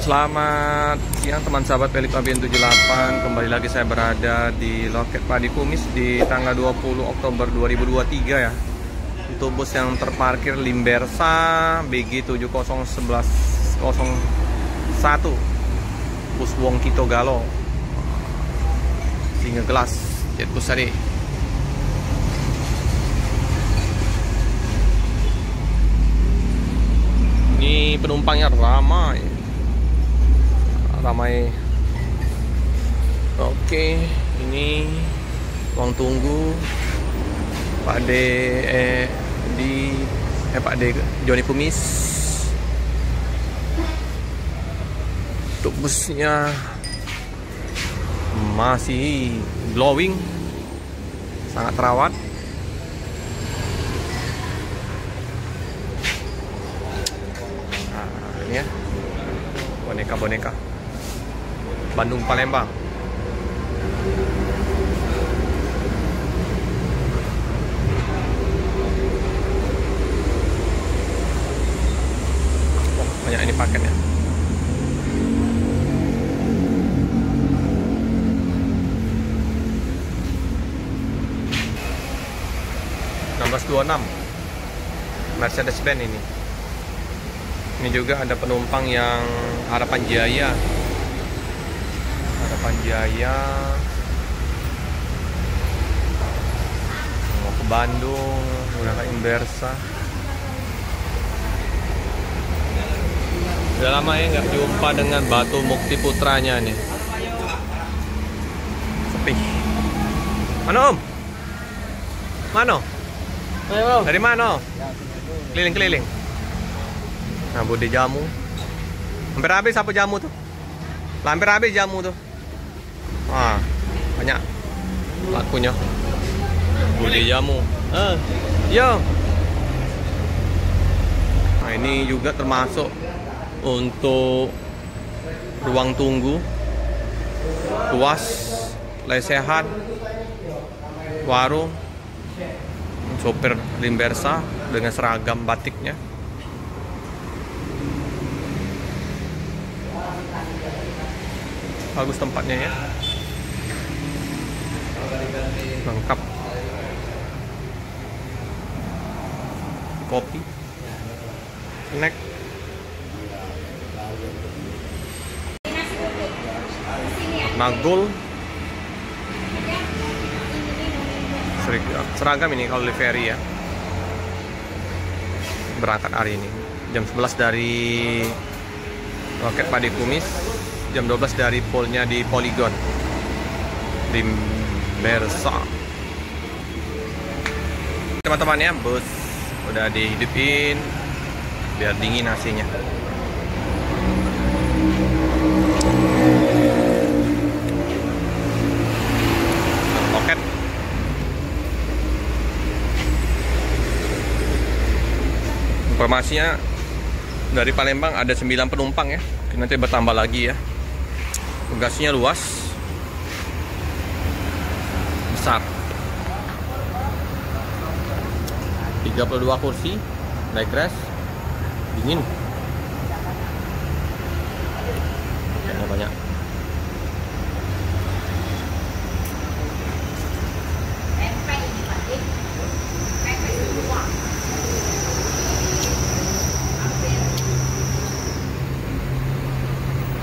Selamat siang teman sahabat Pelik Pavilion 78. Kembali lagi saya berada di loket Padi Kumis di tanggal 20 Oktober 2023 ya. Untuk bus yang terparkir Limbersa BG 701101 bus Wong Kito Galo Singa Gelas Jet Bus tadi. Ini penumpangnya ramai. Oke, ini ruang tunggu Pak D Pak D Joni Kumis. Untuk busnya masih glowing, sangat terawat. Nah, ini ya boneka-boneka Bandung Palembang. Oh, banyak ini paketnya. Mercedes-Benz ini. Ini juga ada penumpang yang Harapan Jaya. Mau ke Bandung menggunakan Imbersa. Udah lama ya nggak jumpa dengan Batu Mukti putranya nih. Sepi. Mana Om? Mana? Dari mana? Keliling-keliling. Nah, Budi jamu. Hampir habis apa jamu tuh? Hampir habis jamu tuh. Wah, banyak lakunya. Budi jamu. Yo. Nah, ini juga termasuk untuk ruang tunggu luas, lesehan, warung, sopir Limbersa dengan seragam batiknya. Bagus tempatnya ya, lengkap. Kopi, snack, Nagol, seragam ini kalau livery ya. Berangkat hari ini jam 11 dari loket Padi Kumis, jam 12 dari polnya di Polygon Limbersa. Teman-teman ya, bus udah dihidupin biar dingin AC-nya. Loket informasinya dari Palembang ada 9 penumpang ya, nanti bertambah lagi ya. Bagasinya luas, besar, 32 kursi, leg rest, dingin, banyak.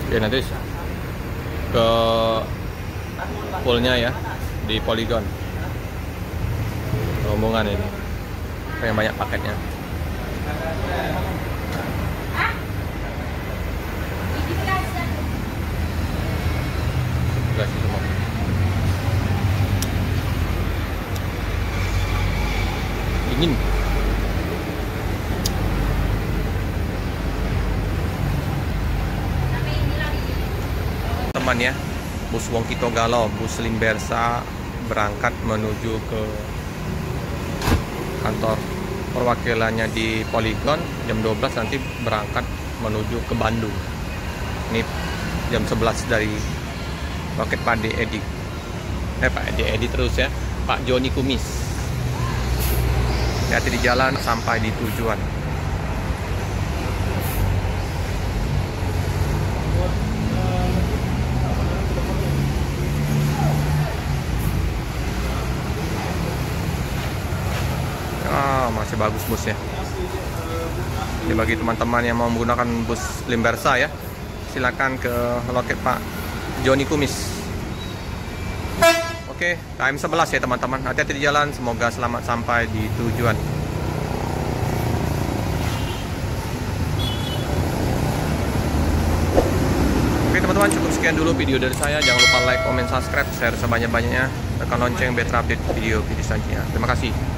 Oke, nanti ke poolnya ya di Polygon rombongan ini kayak banyak paketnya. Kasih semua. Dingin. Teman ya, bus Wong Kito Galo, bus Limbersa berangkat menuju ke kantor perwakilannya di Polygon. Jam 12 nanti berangkat menuju ke Bandung. Ini jam 11 dari loket Pak Edi. Pak Edi terus ya, Pak Joni Kumis. Hati-hati di jalan sampai di tujuan. Oh, masih bagus busnya. Jadi bagi teman-teman yang mau menggunakan bus Limbersa ya, silakan ke loket Pak Joni Kumis. Oke, KM 11 ya teman-teman. Hati-hati di jalan, semoga selamat sampai di tujuan. Oke teman-teman, cukup sekian dulu video dari saya. Jangan lupa like, comment, subscribe, share sebanyak-banyaknya. Tekan lonceng biar terupdate video-video selanjutnya. Terima kasih.